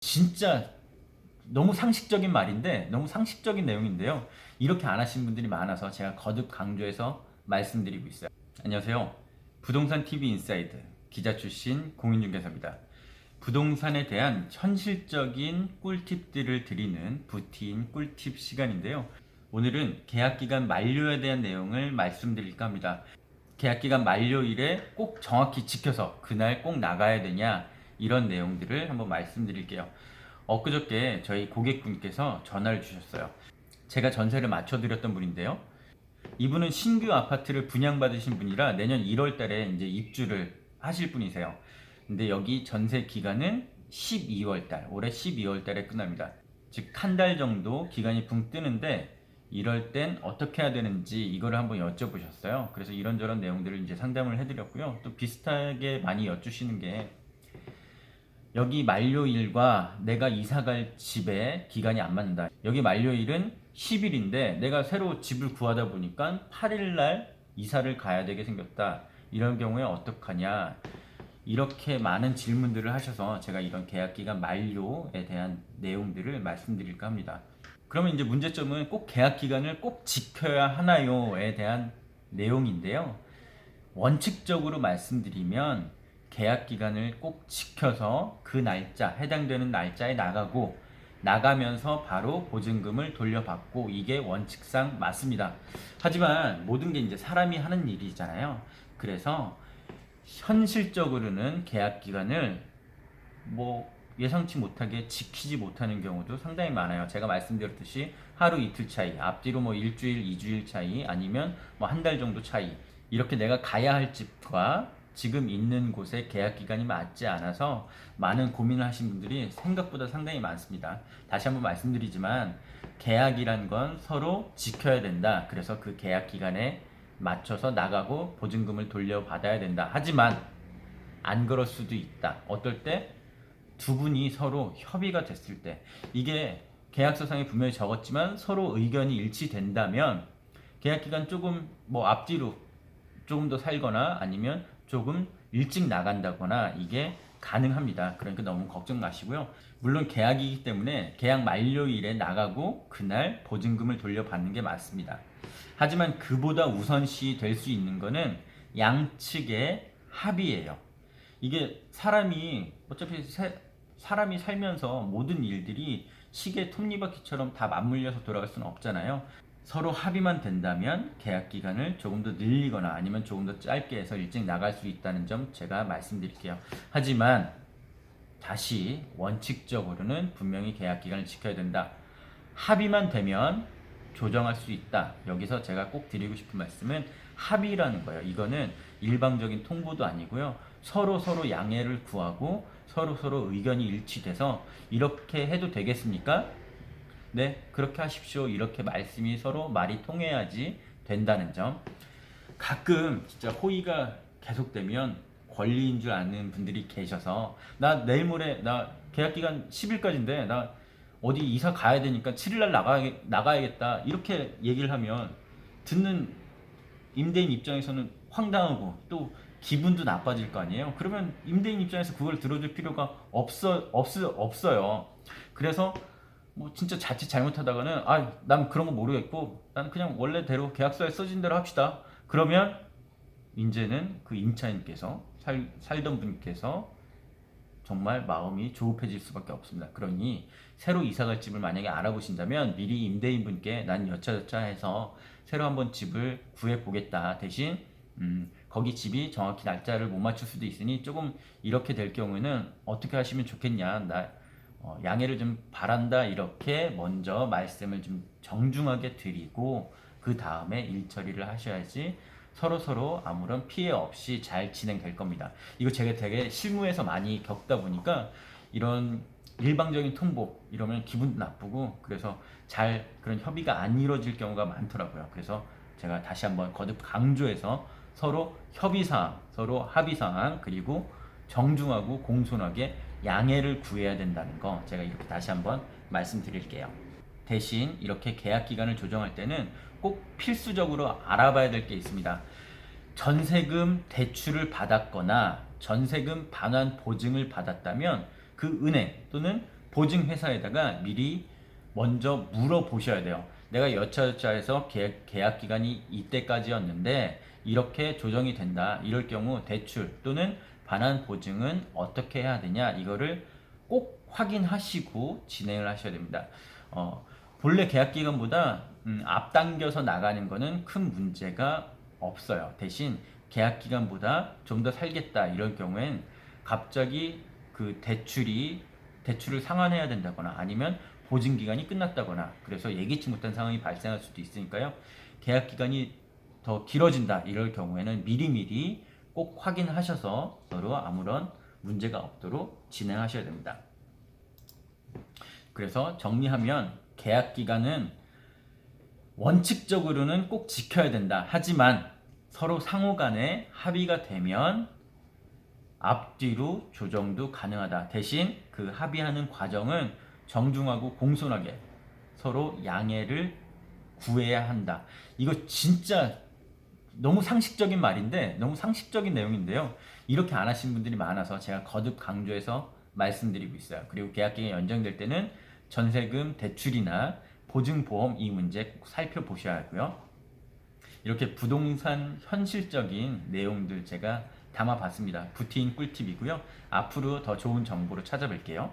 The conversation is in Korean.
진짜 너무 상식적인 말인데 너무 상식적인 내용인데요. 이렇게 안 하신 분들이 많아서 제가 거듭 강조해서 말씀드리고 있어요. 안녕하세요. 부동산 TV 인사이드 기자 출신 공인중개사입니다. 부동산에 대한 현실적인 꿀팁들을 드리는 부티인 꿀팁 시간인데요. 오늘은 계약기간 만료에 대한 내용을 말씀드릴까 합니다. 계약기간 만료일에 꼭 정확히 지켜서 그날 꼭 나가야 되냐, 이런 내용들을 한번 말씀드릴게요. 엊그저께 저희 고객분께서 전화를 주셨어요. 제가 전세를 맞춰드렸던 분인데요. 이분은 신규 아파트를 분양받으신 분이라 내년 1월 달에 이제 입주를 하실 분이세요. 근데 여기 전세 기간은 12월 달, 올해 12월 달에 끝납니다. 즉, 한 달 정도 기간이 붕 뜨는데 이럴 땐 어떻게 해야 되는지 이거를 한번 여쭤보셨어요. 그래서 이런저런 내용들을 이제 상담을 해드렸고요. 또 비슷하게 많이 여쭈시는 게, 여기 만료일과 내가 이사갈 집의 기간이 안 맞는다. 여기 만료일은 10일인데 내가 새로 집을 구하다 보니까 8일날 이사를 가야 되게 생겼다. 이런 경우에 어떡하냐. 이렇게 많은 질문들을 하셔서 제가 이런 계약기간 만료에 대한 내용들을 말씀드릴까 합니다. 그러면 이제 문제점은 꼭 계약기간을 꼭 지켜야 하나요에 대한 내용인데요. 원칙적으로 말씀드리면 계약 기간을 꼭 지켜서 그 날짜, 해당되는 날짜에 나가고 나가면서 바로 보증금을 돌려받고, 이게 원칙상 맞습니다. 하지만 모든 게 이제 사람이 하는 일이잖아요. 그래서 현실적으로는 계약 기간을 예상치 못하게 지키지 못하는 경우도 상당히 많아요. 제가 말씀드렸듯이 하루 이틀 차이, 앞뒤로 일주일, 이주일 차이, 아니면 한 달 정도 차이, 이렇게 내가 가야 할 집과 지금 있는 곳의 계약 기간이 맞지 않아서 많은 고민을 하신 분들이 생각보다 상당히 많습니다. 다시 한번 말씀드리지만 계약이란 건 서로 지켜야 된다. 그래서 그 계약 기간에 맞춰서 나가고 보증금을 돌려받아야 된다. 하지만 안 그럴 수도 있다. 어떨 때? 두 분이 서로 협의가 됐을 때, 이게 계약서상에 분명히 적었지만 서로 의견이 일치된다면 계약기간 조금 앞뒤로 조금 더 살거나 아니면 조금 일찍 나간다거나 이게 가능합니다. 그러니까 너무 걱정 마시고요. 물론 계약이기 때문에 계약 만료일에 나가고 그날 보증금을 돌려받는 게 맞습니다. 하지만 그보다 우선시 될 수 있는 거는 양측의 합의예요. 이게 어차피 사람이 살면서 모든 일들이 시계 톱니바퀴처럼 다 맞물려서 돌아갈 수는 없잖아요. 서로 합의만 된다면 계약 기간을 조금 더 늘리거나 아니면 조금 더 짧게 해서 일찍 나갈 수 있다는 점 제가 말씀드릴게요. 하지만 다시 원칙적으로는 분명히 계약 기간을 지켜야 된다. 합의만 되면 조정할 수 있다. 여기서 제가 꼭 드리고 싶은 말씀은 합의라는 거예요. 이거는 일방적인 통보도 아니고요. 서로 양해를 구하고 서로 의견이 일치돼서 이렇게 해도 되겠습니까? 네, 그렇게 하십시오. 이렇게 말씀이 서로 말이 통해야지 된다는 점. 가끔 진짜 호의가 계속되면 권리인 줄 아는 분들이 계셔서, 나 내일 모레 나 계약기간 10일까지인데 나 어디 이사 가야 되니까 7일날 나가야겠다, 이렇게 얘기를 하면 듣는 임대인 입장에서는 황당하고 또 기분도 나빠질 거 아니에요. 그러면 임대인 입장에서 그걸 들어줄 필요가 없어요. 그래서 진짜 자칫 잘못하다가는 난 그런 거 모르겠고 난 그냥 원래대로 계약서에 써진 대로 합시다. 그러면 이제는 그 임차인께서 살던 분께서 정말 마음이 조급해질 수밖에 없습니다. 그러니 새로 이사갈 집을 만약에 알아보신다면 미리 임대인분께 난 여차저차 해서 새로 한번 집을 구해보겠다. 대신 거기 집이 정확히 날짜를 못 맞출 수도 있으니 조금 이렇게 될 경우에는 어떻게 하시면 좋겠냐, 양해를 좀 바란다, 이렇게 먼저 말씀을 좀 정중하게 드리고 그 다음에 일 처리를 하셔야지 서로 아무런 피해 없이 잘 진행될 겁니다. 이거 제가 되게 실무에서 많이 겪다 보니까 이런 일방적인 통보 이러면 기분도 나쁘고, 그래서 그런 협의가 안 이루어질 경우가 많더라고요. 그래서 제가 다시 한번 거듭 강조해서 서로 협의사항, 서로 합의사항, 그리고 정중하고 공손하게 양해를 구해야 된다는 거 제가 이렇게 다시 한번 말씀드릴게요. 대신 이렇게 계약 기간을 조정할 때는 꼭 필수적으로 알아봐야 될 게 있습니다. 전세금 대출을 받았거나 전세금 반환 보증을 받았다면 그 은행 또는 보증 회사에다가 미리 먼저 물어보셔야 돼요. 내가 여차여차해서 계약 기간이 이때까지였는데 이렇게 조정이 된다. 이럴 경우 대출 또는 반환 보증은 어떻게 해야 되냐, 이거를 꼭 확인하시고 진행을 하셔야 됩니다. 본래 계약 기간보다 앞당겨서 나가는 거는 큰 문제가 없어요. 대신 계약 기간보다 좀 더 살겠다 이럴 경우엔 갑자기 그 대출을 상환해야 된다거나 아니면 보증 기간이 끝났다거나 그래서 예기치 못한 상황이 발생할 수도 있으니까요. 계약 기간이 더 길어진다 이럴 경우에는 미리미리 꼭 확인하셔서 서로 아무런 문제가 없도록 진행하셔야 됩니다. 그래서 정리하면 계약 기간은 원칙적으로는 꼭 지켜야 된다. 하지만 서로 상호 간에 합의가 되면 앞뒤로 조정도 가능하다. 대신 그 합의하는 과정은 정중하고 공손하게 서로 양해를 구해야 한다. 이거 진짜 너무 상식적인 말인데, 너무 상식적인 내용인데요. 이렇게 안 하신 분들이 많아서 제가 거듭 강조해서 말씀드리고 있어요. 그리고 계약기간이 연장될 때는 전세금 대출이나 보증보험 이 문제 꼭 살펴보셔야 하고요. 이렇게 부동산 현실적인 내용들 제가 담아봤습니다. 부티인 꿀팁이고요. 앞으로 더 좋은 정보로 찾아뵐게요.